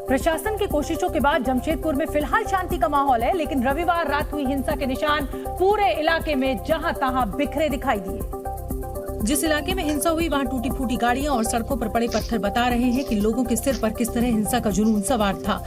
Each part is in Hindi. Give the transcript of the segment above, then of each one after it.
प्रशासन की कोशिशों के बाद जमशेदपुर में फिलहाल शांति का माहौल है, लेकिन रविवार रात हुई हिंसा के निशान पूरे इलाके में जहां तहां बिखरे दिखाई दिए। जिस इलाके में हिंसा हुई वहां टूटी फूटी गाड़ियां और सड़कों पर पड़े पत्थर बता रहे हैं कि लोगों के सिर पर किस तरह हिंसा का जुनून सवार था।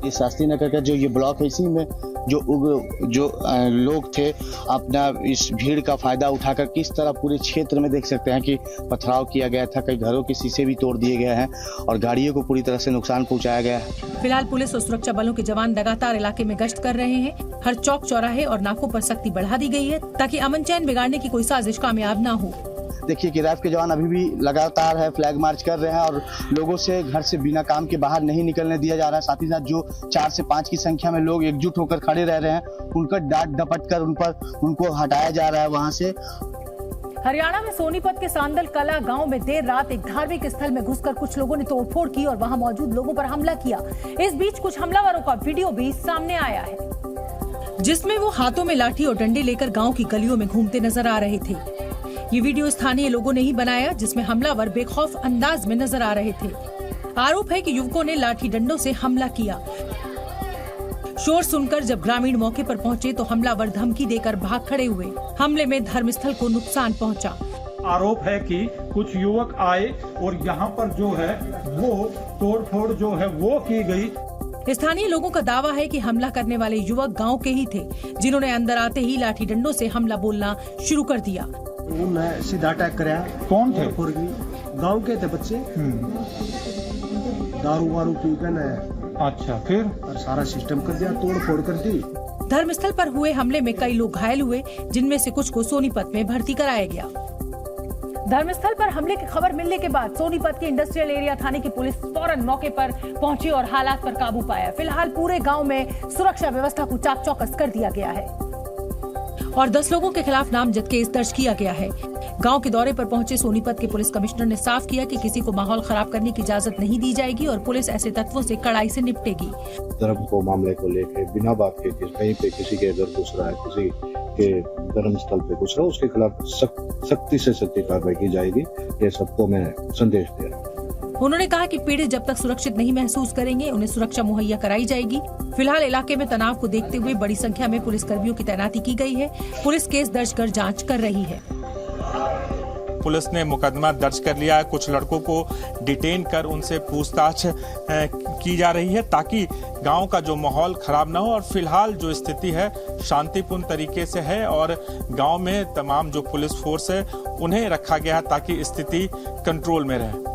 ये शास्त्री नगर का जो ये ब्लॉक है, इसी में जो लोग थे अपना इस भीड़ का फायदा उठाकर किस तरह पूरे क्षेत्र में देख सकते हैं कि पथराव किया गया था। कई घरों के शीशे भी तोड़ दिए गए हैं और गाड़ियों को पूरी तरह से नुकसान पहुंचाया गया है। फिलहाल पुलिस और सुरक्षा बलों के जवान लगातार इलाके में गश्त कर रहे हैं। हर चौक चौराहे और नाकों पर सख्ती बढ़ा दी गई है ताकि अमन चैन बिगाड़ने की कोई साजिश कामयाब न हो। देखिए कि रैफ के जवान अभी भी लगातार है फ्लैग मार्च कर रहे हैं और लोगों से घर से बिना काम के बाहर नहीं निकलने दिया जा रहा है। साथ ही साथ जो 4 से 5 की संख्या में लोग एकजुट होकर खड़े रह रहे हैं, उनका डांट डपट कर उनको हटाया जा रहा है वहां से। हरियाणा में सोनीपत के सांदल कला गांव में देर रात एक धार्मिक स्थल में घुसकर कुछ लोगों ने तोड़फोड़ की और वहां मौजूद लोगों पर हमला किया। इस बीच कुछ हमलावरों का वीडियो भी सामने आया है, जिसमें वो हाथों में लाठी और डंडे लेकर गांव की गलियों में घूमते नजर आ रहे थे। ये वीडियो स्थानीय लोगों ने ही बनाया, जिसमें हमलावर बेखौफ अंदाज में नजर आ रहे थे। आरोप है कि युवकों ने लाठी डंडों से हमला किया। शोर सुनकर जब ग्रामीण मौके पर पहुंचे तो हमलावर धमकी देकर भाग खड़े हुए। हमले में धर्मस्थल को नुकसान पहुंचा। आरोप है कि कुछ युवक आए और यहाँ पर जो है वो तोड़फोड़ जो है वो की गई। स्थानीय लोगों का दावा है कि हमला करने वाले युवक गांव के ही थे, जिन्होंने अंदर आते ही लाठी डंडों से हमला बोलना शुरू कर दिया। उन्हें सीधा अटैक कराया। कौन थे? गांव के थे बच्चे। दारू वारू पी कर अच्छा, फिर और सारा सिस्टम कर दिया, तोड़ फोड़ कर दी। धर्मस्थल पर हुए हमले में कई लोग घायल हुए, जिनमें से कुछ को सोनीपत में भर्ती कराया गया। धर्मस्थल पर हमले की खबर मिलने के बाद सोनीपत के इंडस्ट्रियल एरिया थाने की पुलिस फौरन मौके पर पहुंची और हालात पर काबू पाया। फिलहाल पूरे गांव में सुरक्षा व्यवस्था को चाक चौकस कर दिया गया है और 10 लोगों के खिलाफ नामजद केस दर्ज किया गया है। गांव के दौरे पर पहुंचे सोनीपत के पुलिस कमिश्नर ने साफ किया कि किसी को माहौल खराब करने की इजाजत नहीं दी जाएगी और पुलिस ऐसे तत्वों से कड़ाई से निपटेगी। धर्म को मामले को लेकर बिना बात के कहीं पे किसी के घर घुस रहा है, किसी के धर्म स्थल पे घुस रहा है, उसके खिलाफ सख्ती से सख्ती कार्रवाई की जाएगी। ये सबको मैं संदेश दे रहा हूँ। उन्होंने कहा कि पीड़ित जब तक सुरक्षित नहीं महसूस करेंगे, उन्हें सुरक्षा मुहैया कराई जाएगी। फिलहाल इलाके में तनाव को देखते हुए बड़ी संख्या में पुलिस कर्मियों की तैनाती की गई है। पुलिस केस दर्ज कर जांच कर रही है। पुलिस ने मुकदमा दर्ज कर लिया है। कुछ लड़कों को डिटेन कर उनसे पूछताछ की जा रही है ताकि गांव का जो माहौल खराब ना हो। और फिलहाल जो स्थिति है शांतिपूर्ण तरीके से है और गांव में तमाम जो पुलिस फोर्स है उन्हें रखा गया है ताकि स्थिति कंट्रोल में रहे।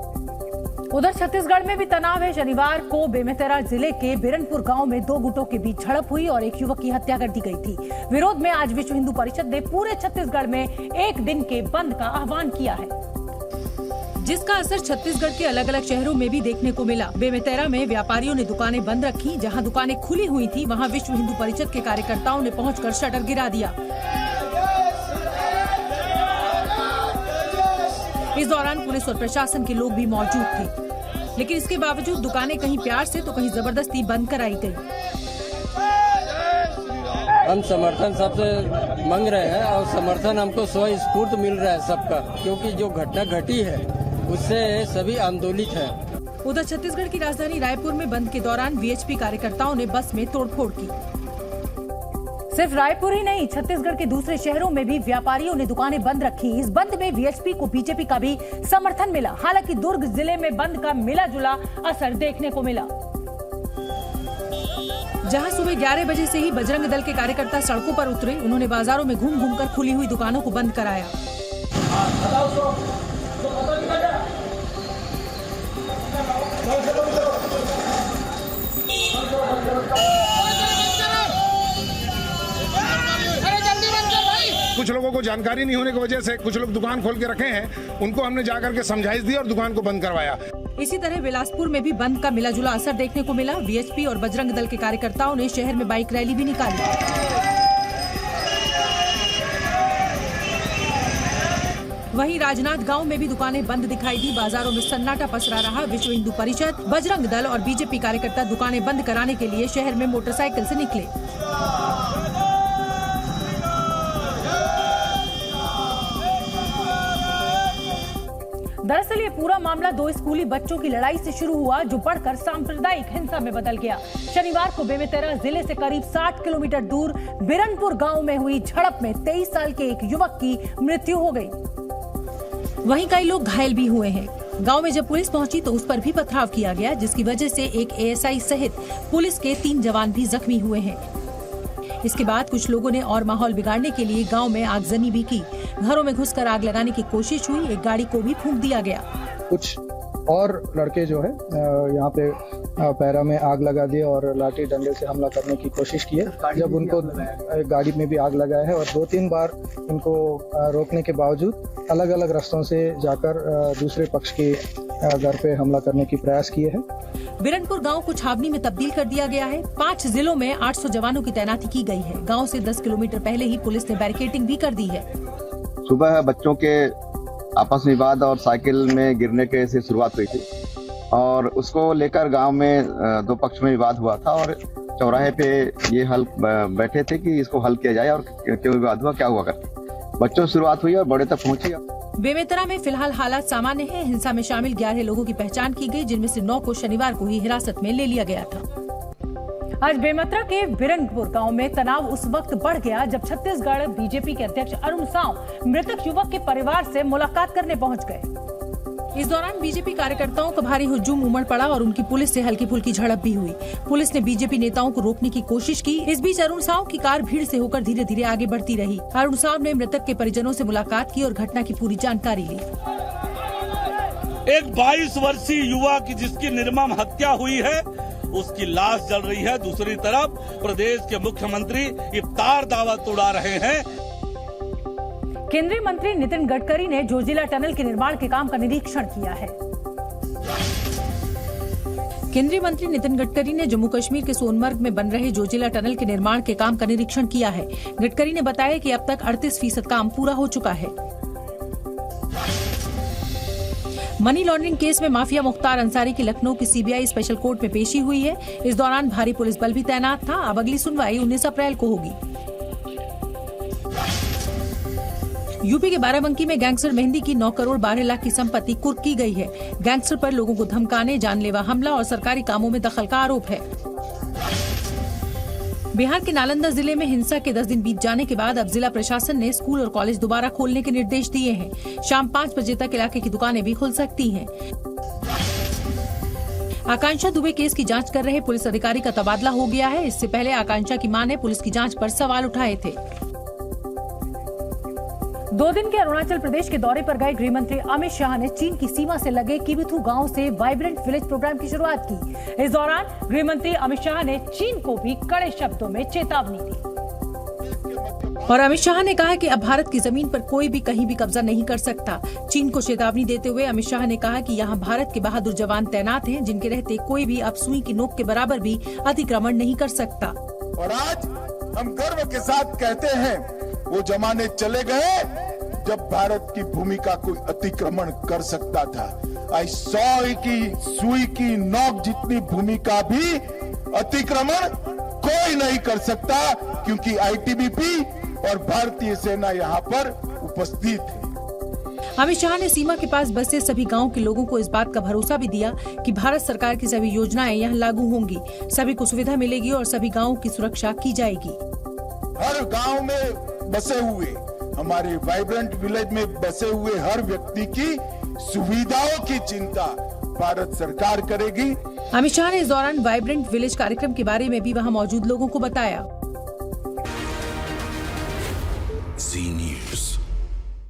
उधर छत्तीसगढ़ में भी तनाव है। शनिवार को बेमेतरा जिले के बिरनपुर गांव में 2 गुटों के बीच झड़प हुई और एक युवक की हत्या कर दी गई थी। विरोध में आज विश्व हिंदू परिषद ने पूरे छत्तीसगढ़ में 1 दिन के बंद का आह्वान किया है, जिसका असर छत्तीसगढ़ के अलग अलग शहरों में भी देखने को मिला। बेमेतरा में व्यापारियों ने दुकानें बंद रखी। जहां दुकानें खुली हुई थी वहां विश्व हिंदू परिषद के कार्यकर्ताओं ने पहुंचकर शटर गिरा दिया। इस दौरान पुलिस और प्रशासन के लोग भी मौजूद थे, लेकिन इसके बावजूद दुकानें कहीं प्यार से तो कहीं जबरदस्ती बंद कराई गई। हम समर्थन सबसे मांग रहे हैं और समर्थन हमको स्वस्फूर्त मिल रहा है सबका, क्योंकि जो घटना घटी है उससे सभी आंदोलित हैं। उधर छत्तीसगढ़ की राजधानी रायपुर में बंद के दौरान वीएचपी कार्यकर्ताओं ने बस में तोड़फोड़ की। सिर्फ रायपुर ही नहीं, छत्तीसगढ़ के दूसरे शहरों में भी व्यापारियों ने दुकानें बंद रखी। इस बंद में वीएचपी को बीजेपी का भी समर्थन मिला। हालांकि दुर्ग जिले में बंद का मिला जुला असर देखने को मिला, जहां सुबह 11 बजे से ही बजरंग दल के कार्यकर्ता सड़कों पर उतरे। उन्होंने बाजारों में घूम घूम कर खुली हुई दुकानों को बंद कराया। कुछ लोगों को जानकारी नहीं होने की वजह से कुछ लोग दुकान खोल के रखे हैं, उनको हमने जाकर के समझाइश दी और दुकान को बंद करवाया। इसी तरह बिलासपुर में भी बंद का मिला जुला असर देखने को मिला। वीएचपी और बजरंग दल के कार्यकर्ताओं ने शहर में बाइक रैली भी निकाली। वहीं राजनांदगांव में भी दुकानें बंद दिखाई दी। बाजारों में सन्नाटा पसरा रहा। विश्व हिंदू परिषद, बजरंग दल और बीजेपी कार्यकर्ता दुकानें बंद कराने के लिए शहर में मोटरसाइकिल से निकले। दरअसल ये पूरा मामला दो स्कूली बच्चों की लड़ाई से शुरू हुआ, जो बढ़कर सांप्रदायिक हिंसा में बदल गया। शनिवार को बेमेतरा जिले से करीब 60 किलोमीटर दूर बिरनपुर गांव में हुई झड़प में 23 साल के एक युवक की मृत्यु हो गई। वहीं कई लोग घायल भी हुए हैं। गांव में जब पुलिस पहुंची तो उस पर भी पथराव किया गया, जिसकी वजह से एक एएसआई सहित पुलिस के 3 जवान भी जख्मी हुए हैं। इसके बाद कुछ लोगों ने और माहौल बिगाड़ने के लिए गांव में आगजनी भी की। घरों में घुसकर आग लगाने की कोशिश हुई, एक गाड़ी को भी फूंक दिया गया। कुछ और लड़के जो है यहाँ पे पैरा में आग लगा दिए और लाठी डंडे से हमला करने की कोशिश की है। जब उनको गाड़ी में भी आग लगाया है और 2-3 बार इनको रोकने के बावजूद अलग अलग रास्तों से जाकर दूसरे पक्ष के घर पे हमला करने की प्रयास किए हैं। बिरनपुर गांव को छावनी में तब्दील कर दिया गया है। 5 जिलों में 800 जवानों की तैनाती की गई है। गांव से 10 किलोमीटर पहले ही पुलिस ने बैरिकेडिंग भी कर दी है। सुबह बच्चों के आपस में विवाद और साइकिल में गिरने के से शुरुआत हुई थी और उसको लेकर गांव में 2 पक्ष में विवाद हुआ था और चौराहे पे ये हल बैठे थे कि इसको हल किया जाए और क्यों विवाद हुआ, क्या हुआ करके बच्चों से शुरुआत हुई और बड़े तक पहुंची। बेमेतरा में फिलहाल हालात सामान्य हैं। हिंसा में शामिल 11 लोगों की पहचान की गई, जिनमें से 9 को शनिवार को ही हिरासत में ले लिया गया था। आज बेमेतरा के बिरनपुर गांव में तनाव उस वक्त बढ़ गया जब छत्तीसगढ़ बीजेपी के अध्यक्ष अरुण साव मृतक युवक के परिवार से मुलाकात करने पहुंच गए। इस दौरान बीजेपी कार्यकर्ताओं का भारी हुजूम उमड़ पड़ा और उनकी पुलिस से हल्की फुल्की झड़प भी हुई। पुलिस ने बीजेपी नेताओं को रोकने की कोशिश की। इस बीच अरुण साव की कार भीड़ से होकर धीरे धीरे आगे बढ़ती रही। अरुण साव ने मृतक के परिजनों से मुलाकात की और घटना की पूरी जानकारी ली। एक 22 वर्षीय युवा की जिसकी निर्मम हत्या हुई है, उसकी लाश जल रही है। दूसरी तरफ प्रदेश के मुख्यमंत्री इफ्तार दावत उड़ा रहे हैं। केंद्रीय मंत्री नितिन गडकरी ने जोजिला टनल के निर्माण के काम का निरीक्षण किया है। केंद्रीय मंत्री नितिन गडकरी ने जम्मू कश्मीर के सोनमर्ग में बन रहे जोजिला टनल के निर्माण के काम का निरीक्षण किया है। गडकरी ने बताया कि अब तक 38% काम पूरा हो चुका है। मनी लॉन्ड्रिंग केस में माफिया मुख्तार अंसारी की लखनऊ की सीबीआई स्पेशल कोर्ट में पेशी हुई है। इस दौरान भारी पुलिस बल भी तैनात था। अब अगली सुनवाई 19 अप्रैल को होगी। यूपी के बाराबंकी में गैंगस्टर मेहंदी की 9 करोड़ 12 लाख की संपत्ति कुर्क की गई है। गैंगस्टर पर लोगों को धमकाने, जानलेवा हमला और सरकारी कामों में दखल का आरोप है। बिहार के नालंदा जिले में हिंसा के 10 दिन बीत जाने के बाद अब जिला प्रशासन ने स्कूल और कॉलेज दोबारा खोलने के निर्देश दिए हैं। शाम 5 बजे तक इलाके की दुकानें भी खुल सकती हैं। आकांक्षा दुबे केस की जांच कर रहे पुलिस अधिकारी का तबादला हो गया है। इससे पहले आकांक्षा की मां ने पुलिस की जांच पर सवाल उठाए थे। 2 दिन के अरुणाचल प्रदेश के दौरे पर गए गृह मंत्री अमित शाह ने चीन की सीमा से लगे किबिथु गांव से वाइब्रेंट विलेज प्रोग्राम की शुरुआत की। इस दौरान गृह मंत्री अमित शाह ने चीन को भी कड़े शब्दों में चेतावनी दी और अमित शाह ने कहा कि अब भारत की जमीन पर कोई भी कहीं भी कब्जा नहीं कर सकता। चीन को चेतावनी देते हुए अमित शाह ने कहा कि यहाँ भारत के बहादुर जवान तैनात हैं, जिनके रहते कोई भी अब सुई की नोक के बराबर भी अतिक्रमण नहीं कर सकता। और आज हम गर्व के साथ कहते हैं, वो जमाने चले गए जब भारत की भूमि का कोई अतिक्रमण कर सकता था। आज सुई की नोक जितनी भूमि का भी अतिक्रमण कोई नहीं कर सकता, क्योंकि आईटीबीपी और भारतीय सेना यहाँ पर उपस्थित है। अमित शाह ने सीमा के पास बसे सभी गांव के लोगों को इस बात का भरोसा भी दिया कि भारत सरकार की सभी योजनाएं यहाँ लागू होंगी, सभी को सुविधा मिलेगी और सभी गांवों की सुरक्षा की जाएगी। हर गांव में बसे हुए, हमारे वाइब्रेंट विलेज में बसे हुए हर व्यक्ति की सुविधाओं की चिंता भारत सरकार करेगी। अमित शाह ने इस दौरान वाइब्रेंट विलेज कार्यक्रम के बारे में भी वहां मौजूद लोगों को बताया। Zee News.